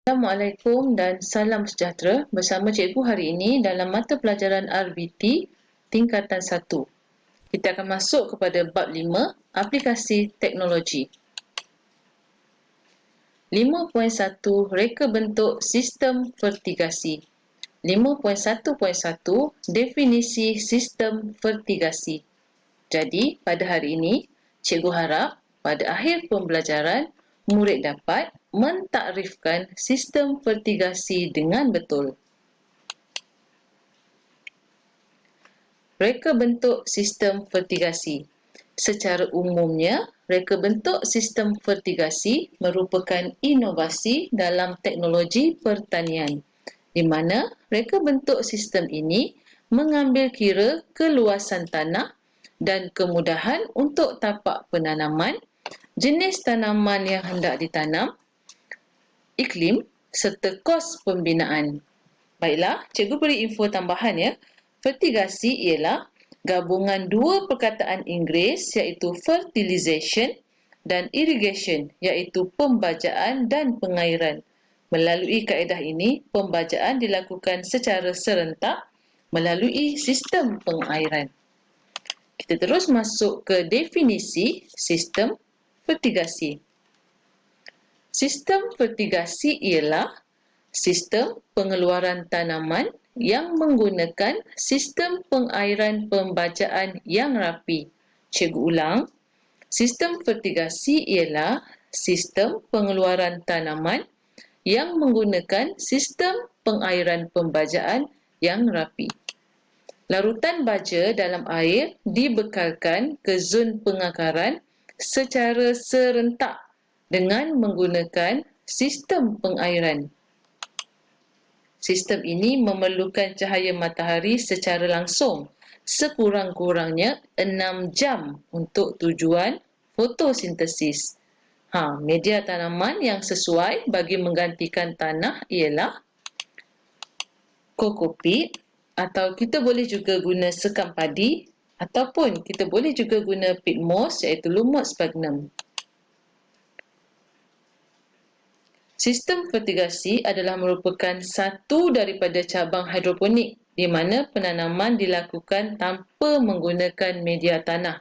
Assalamualaikum dan salam sejahtera. Bersama cikgu hari ini dalam mata pelajaran RBT tingkatan 1. Kita akan masuk kepada bab 5, aplikasi teknologi. 5.1 Reka bentuk sistem vertigasi. 5.1.1 Definisi sistem vertigasi. Jadi, pada hari ini, cikgu harap pada akhir pembelajaran, murid dapat mentakrifkan sistem vertigasi dengan betul. Reka bentuk sistem vertigasi. Secara umumnya, reka bentuk sistem vertigasi merupakan inovasi dalam teknologi pertanian, di mana reka bentuk sistem ini mengambil kira keluasan tanah dan kemudahan untuk tapak penanaman, jenis tanaman yang hendak ditanam, iklim serta kos pembinaan. Baiklah, cikgu beri info tambahan ya. Vertigasi ialah gabungan dua perkataan Inggeris iaitu fertilization dan irrigation iaitu pembajaan dan pengairan. Melalui kaedah ini, pembajaan dilakukan secara serentak melalui sistem pengairan. Kita terus masuk ke definisi sistem vertigasi. Sistem vertigasi ialah sistem pengeluaran tanaman yang menggunakan sistem pengairan pembajaan yang rapi. Cikgu ulang, sistem vertigasi ialah sistem pengeluaran tanaman yang menggunakan sistem pengairan pembajaan yang rapi. Larutan baja dalam air dibekalkan ke zon pengakaran secara serentak dengan menggunakan sistem pengairan. Sistem ini memerlukan cahaya matahari secara langsung, sekurang-kurangnya 6 jam untuk tujuan fotosintesis. Media tanaman yang sesuai bagi menggantikan tanah ialah kokopit, atau kita boleh juga guna sekam padi, ataupun kita boleh juga guna peat moss iaitu lumut sphagnum. Sistem vertigasi adalah merupakan satu daripada cabang hidroponik di mana penanaman dilakukan tanpa menggunakan media tanah.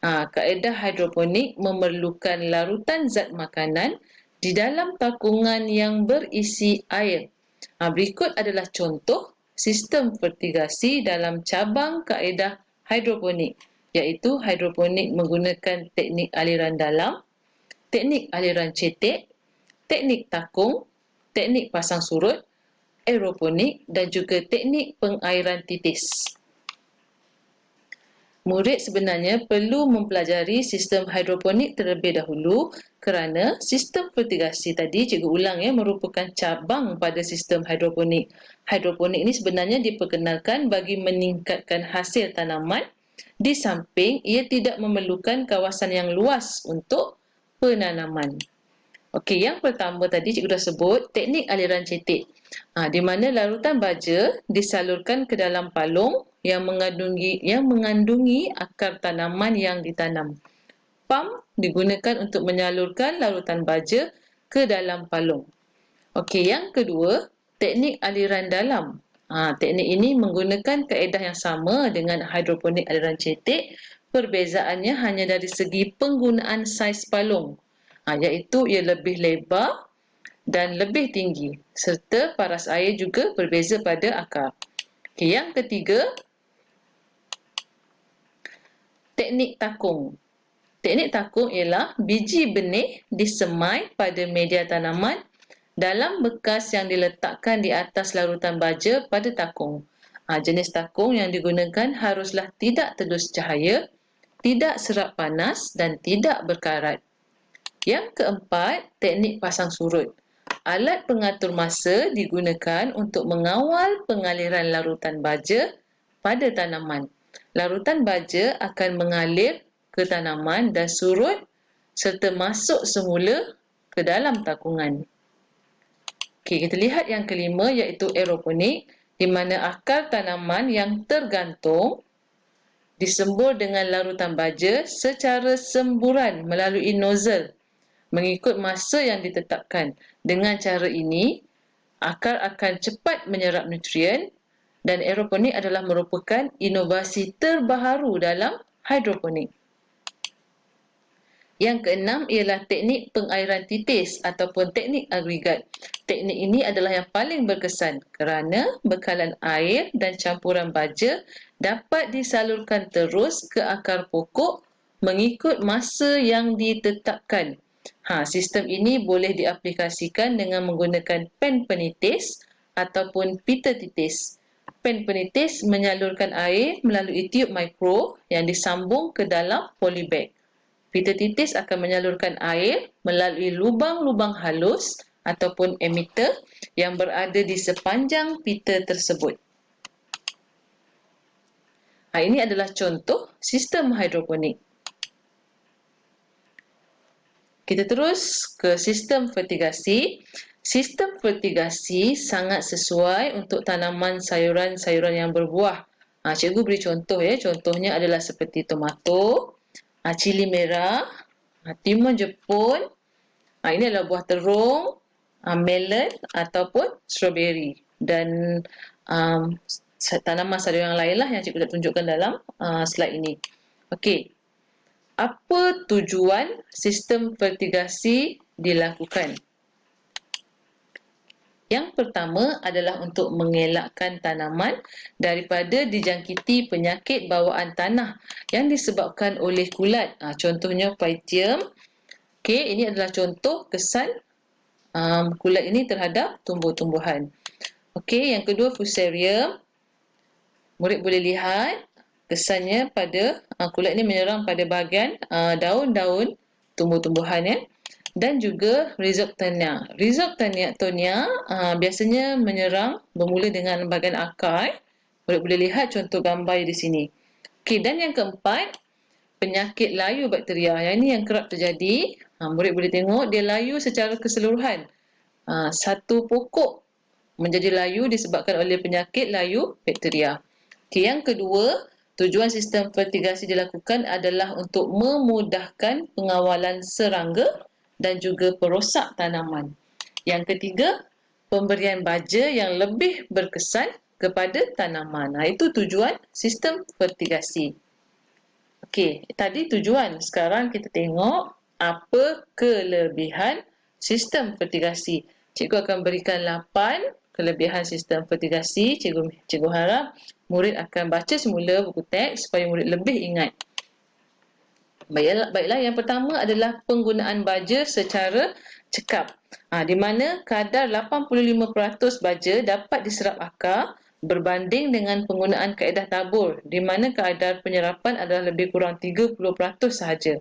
Kaedah hidroponik memerlukan larutan zat makanan di dalam takungan yang berisi air. Berikut adalah contoh sistem vertigasi dalam cabang kaedah hidroponik, iaitu hidroponik menggunakan teknik aliran dalam, teknik aliran cetek, teknik takung, teknik pasang surut, aeroponik dan juga teknik pengairan titis. Murid sebenarnya perlu mempelajari sistem hidroponik terlebih dahulu kerana sistem vertigasi tadi, cikgu ulang ya, merupakan cabang pada sistem hidroponik. Hidroponik ini sebenarnya diperkenalkan bagi meningkatkan hasil tanaman di samping ia tidak memerlukan kawasan yang luas untuk penanaman. Okey, yang pertama tadi cikgu dah sebut teknik aliran cetek. Di mana larutan baja disalurkan ke dalam palung yang mengandungi akar tanaman yang ditanam. Pam digunakan untuk menyalurkan larutan baja ke dalam palung. Okey, yang kedua, teknik aliran dalam. Teknik ini menggunakan kaedah yang sama dengan hidroponik aliran cetek. Perbezaannya hanya dari segi penggunaan saiz palung, iaitu ia lebih lebar dan lebih tinggi, serta paras air juga berbeza pada akar. Okey, yang ketiga, teknik takung. Teknik takung ialah biji benih disemai pada media tanaman dalam bekas yang diletakkan di atas larutan baja pada takung. Jenis takung yang digunakan haruslah tidak tedus cahaya, tidak serap panas dan tidak berkarat. Yang keempat, teknik pasang surut. Alat pengatur masa digunakan untuk mengawal pengaliran larutan baja pada tanaman. Larutan baja akan mengalir ke tanaman dan surut serta masuk semula ke dalam takungan. Okey, kita lihat yang kelima iaitu aeroponik, di mana akar tanaman yang tergantung disembur dengan larutan baja secara semburan melalui nozzle mengikut masa yang ditetapkan. Dengan cara ini, akar akan cepat menyerap nutrien dan aeroponik adalah merupakan inovasi terbaharu dalam hidroponik. Yang keenam ialah teknik pengairan titis ataupun teknik agregat. Teknik ini adalah yang paling berkesan kerana bekalan air dan campuran baja dapat disalurkan terus ke akar pokok mengikut masa yang ditetapkan. Sistem ini boleh diaplikasikan dengan menggunakan pen penitis ataupun pita titis. Pen penitis menyalurkan air melalui tiub mikro yang disambung ke dalam polybag. Pita titis akan menyalurkan air melalui lubang-lubang halus ataupun emitter yang berada di sepanjang pita tersebut. Ini adalah contoh sistem hidroponik. Kita terus ke sistem fertigasi. Sistem fertigasi sangat sesuai untuk tanaman sayuran-sayuran yang berbuah. Cikgu beri contoh ya. Contohnya adalah seperti tomato, cili merah, timun Jepun, ini adalah buah terung, melon ataupun strawberry dan tanaman sayuran yang lainlah yang cikgu nak tunjukkan dalam slide ini. Okey. Apa tujuan sistem fertigasi dilakukan? Yang pertama adalah untuk mengelakkan tanaman daripada dijangkiti penyakit bawaan tanah yang disebabkan oleh kulat. Contohnya Pythium. Okey, ini adalah contoh kesan kulat ini terhadap tumbuh-tumbuhan. Okey, yang kedua Fusarium. Murid boleh lihat kesannya pada kulat ini menyerang pada bahagian daun-daun tumbuh-tumbuhan ya. Dan juga Rhizoctonia. Rhizoctonia biasanya menyerang bermula dengan bahagian akar. Murid boleh lihat contoh gambar di sini. Okey, dan yang keempat, penyakit layu bakteria. Yang ini yang kerap terjadi. Murid boleh tengok dia layu secara keseluruhan. Satu pokok menjadi layu disebabkan oleh penyakit layu bakteria. Okey, yang kedua, tujuan sistem fertigasi dilakukan adalah untuk memudahkan pengawalan serangga dan juga perosak tanaman. Yang ketiga, pemberian baja yang lebih berkesan kepada tanaman. Itu tujuan sistem fertigasi. Okey, tadi tujuan. Sekarang kita tengok apa kelebihan sistem fertigasi. Cikgu akan berikan 8 kelebihan sistem fertigasi. Cikgu harap murid akan baca semula buku teks supaya murid lebih ingat. Baiklah, yang pertama adalah penggunaan baja secara cekap. Di mana kadar 85% baja dapat diserap akar berbanding dengan penggunaan kaedah tabur di mana kadar penyerapan adalah lebih kurang 30% sahaja.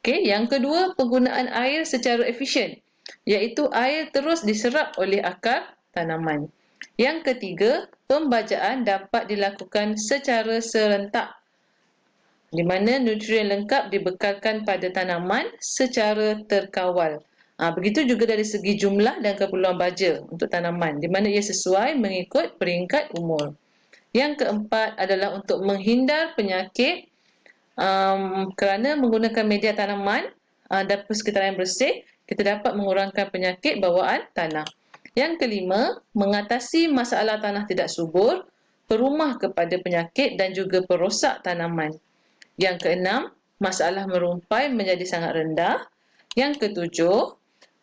Okey, yang kedua, penggunaan air secara efisien, iaitu air terus diserap oleh akar tanaman. Yang ketiga, pembajaan dapat dilakukan secara serentak di mana nutrien lengkap dibekalkan pada tanaman secara terkawal. Begitu juga dari segi jumlah dan keperluan baja untuk tanaman, di mana ia sesuai mengikut peringkat umur. Yang keempat adalah untuk menghindar penyakit kerana menggunakan media tanaman dan persekitaran yang bersih, kita dapat mengurangkan penyakit bawaan tanah. Yang kelima, mengatasi masalah tanah tidak subur, perumah kepada penyakit dan juga perosak tanaman. Yang keenam, masalah merumpai menjadi sangat rendah. Yang ketujuh,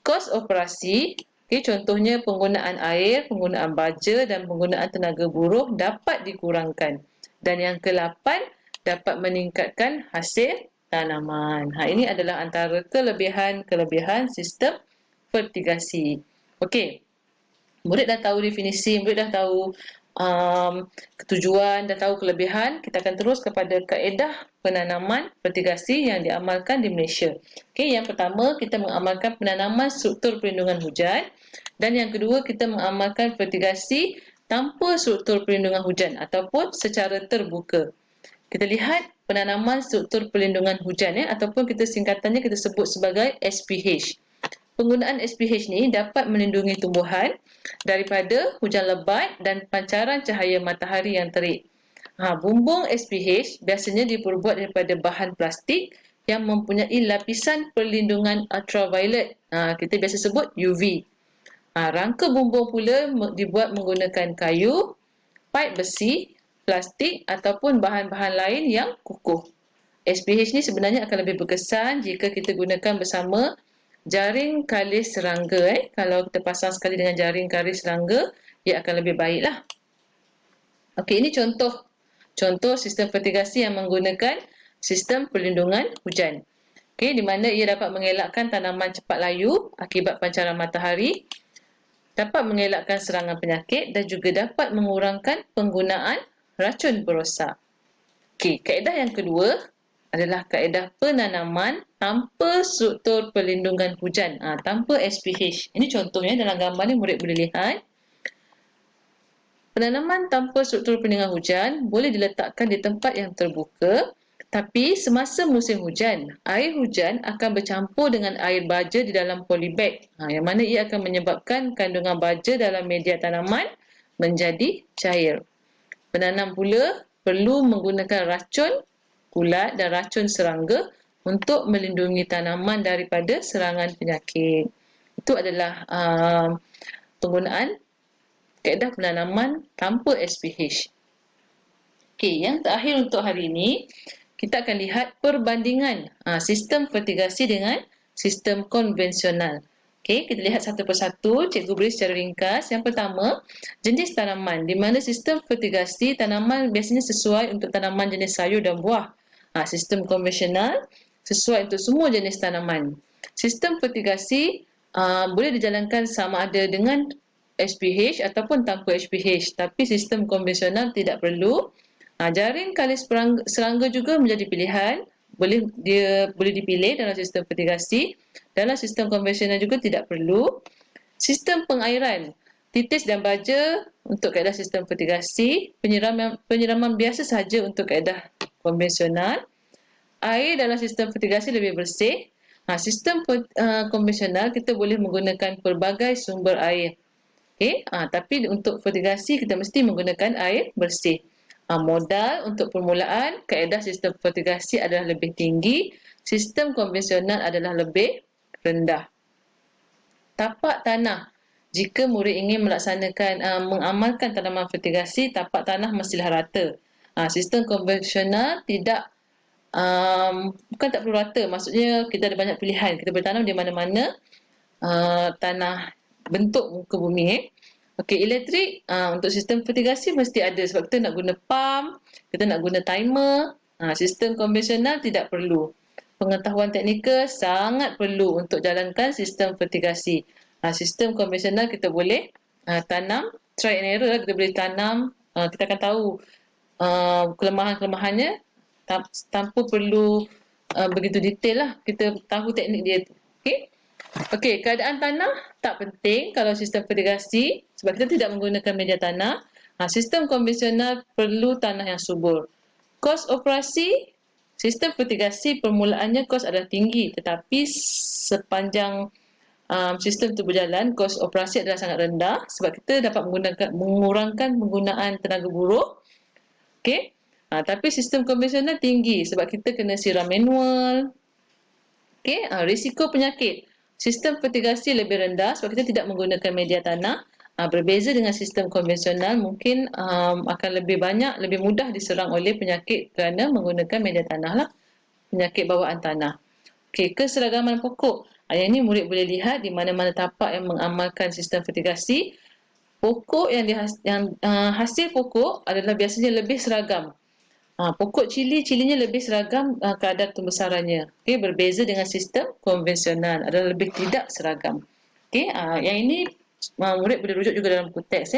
kos operasi, contohnya penggunaan air, penggunaan baja dan penggunaan tenaga buruh dapat dikurangkan. Dan yang ke-8, dapat meningkatkan hasil tanaman. Ini adalah antara kelebihan sistem fertigasi. Okey, murid dah tahu definisi, murid dah tahu ketujuan, dah tahu kelebihan. Kita akan terus kepada kaedah penanaman fertigasi yang diamalkan di Malaysia. Okey, yang pertama kita mengamalkan penanaman struktur perlindungan hujan dan yang kedua kita mengamalkan fertigasi tanpa struktur perlindungan hujan ataupun secara terbuka. Kita lihat penanaman struktur perlindungan hujan ataupun kita singkatannya kita sebut sebagai SPH. Penggunaan SPH ni dapat melindungi tumbuhan daripada hujan lebat dan pancaran cahaya matahari yang terik. Bumbung SPH biasanya diperbuat daripada bahan plastik yang mempunyai lapisan perlindungan ultraviolet. Kita biasa sebut UV. Rangka bumbung pula dibuat menggunakan kayu, paip besi, plastik ataupun bahan-bahan lain yang kukuh. SPH ni sebenarnya akan lebih berkesan jika kita gunakan bersama jaring kalis serangga. Kalau kita pasang sekali dengan jaring kalis serangga, ia akan lebih baiklah. Okey, ini contoh sistem fertigasi yang menggunakan sistem perlindungan hujan. Okey, di mana ia dapat mengelakkan tanaman cepat layu akibat pancaran matahari, dapat mengelakkan serangan penyakit dan juga dapat mengurangkan penggunaan racun perosak. Okey, kaedah yang kedua adalah kaedah penanaman tanpa struktur perlindungan hujan, tanpa SPH. Ini contohnya dalam gambar ni murid boleh lihat. Penanaman tanpa struktur perlindungan hujan boleh diletakkan di tempat yang terbuka, tapi semasa musim hujan, air hujan akan bercampur dengan air baja di dalam polybag, yang mana ia akan menyebabkan kandungan baja dalam media tanaman menjadi cair. Penanam pula perlu menggunakan racun ulat dan racun serangga untuk melindungi tanaman daripada serangan penyakit. Itu adalah penggunaan kaedah penanaman tanpa SPH. Okey, yang terakhir untuk hari ini, kita akan lihat perbandingan sistem fertigasi dengan sistem konvensional. Okey, kita lihat satu persatu, cikgu beri secara ringkas. Yang pertama, jenis tanaman, di mana sistem fertigasi tanaman biasanya sesuai untuk tanaman jenis sayur dan buah. Sistem konvensional sesuai untuk semua jenis tanaman. Sistem fertigasi boleh dijalankan sama ada dengan SPH ataupun tanpa SPH, tapi sistem konvensional tidak perlu. Jaring kalis serangga juga menjadi pilihan, boleh dipilih dalam sistem fertigasi. Dalam sistem konvensional juga tidak perlu. Sistem pengairan, titis dan baja untuk kaedah sistem fertigasi, penyiraman biasa sahaja untuk kaedah konvensional. Air dalam sistem fertigasi lebih bersih. Sistem konvensional kita boleh menggunakan pelbagai sumber air. Tapi untuk fertigasi kita mesti menggunakan air bersih. Modal untuk permulaan, kaedah sistem fertigasi adalah lebih tinggi, sistem konvensional adalah lebih rendah. Tapak tanah. Jika murid ingin mengamalkan tanaman fertigasi, tapak tanah mestilah rata. Sistem konvensional bukan tak perlu rata, maksudnya kita ada banyak pilihan. Kita boleh tanam di mana-mana tanah bentuk muka bumi. Okey, elektrik untuk sistem fertigasi mesti ada sebab kita nak guna pump, kita nak guna timer. Sistem konvensional tidak perlu. Pengetahuan teknikal sangat perlu untuk jalankan sistem fertigasi. Sistem konvensional kita boleh tanam, try and error, kita boleh tanam, kita akan tahu kelemahan-kelemahannya tanpa perlu begitu detail lah, kita tahu teknik dia. Okey, keadaan tanah tak penting kalau sistem fertigasi sebab kita tidak menggunakan media tanah. Sistem konvensional perlu tanah yang subur. Kos operasi, sistem fertigasi permulaannya kos adalah tinggi, tetapi sepanjang sistem itu berjalan, kos operasi adalah sangat rendah sebab kita dapat mengurangkan penggunaan tenaga buruh. Okey. Tapi sistem konvensional tinggi sebab kita kena siram manual. Okey, risiko penyakit. Sistem fertigasi lebih rendah sebab kita tidak menggunakan media tanah. Berbeza dengan sistem konvensional, mungkin akan lebih mudah diserang oleh penyakit kerana menggunakan media tanah lah. Penyakit bawaan tanah. Okey, keseragaman pokok. Yang ini murid boleh lihat di mana-mana tapak yang mengamalkan sistem fertigasi. Pokok hasil pokok adalah biasanya lebih seragam. Pokok cilinya lebih seragam kadar pembesarannya. Okey, berbeza dengan sistem konvensional adalah lebih tidak seragam. Okey, yang ini murid boleh rujuk juga dalam buku teks.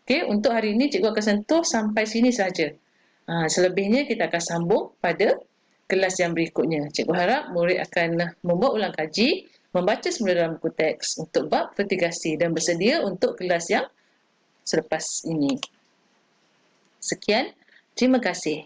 Okey, untuk hari ini cikgu akan sentuh sampai sini saja. Selebihnya kita akan sambung pada kelas yang berikutnya. Cikgu harap murid akan membuat ulang kaji, membaca semula dalam buku teks untuk bab fertigasi dan bersedia untuk kelas yang selepas ini. Sekian, terima kasih.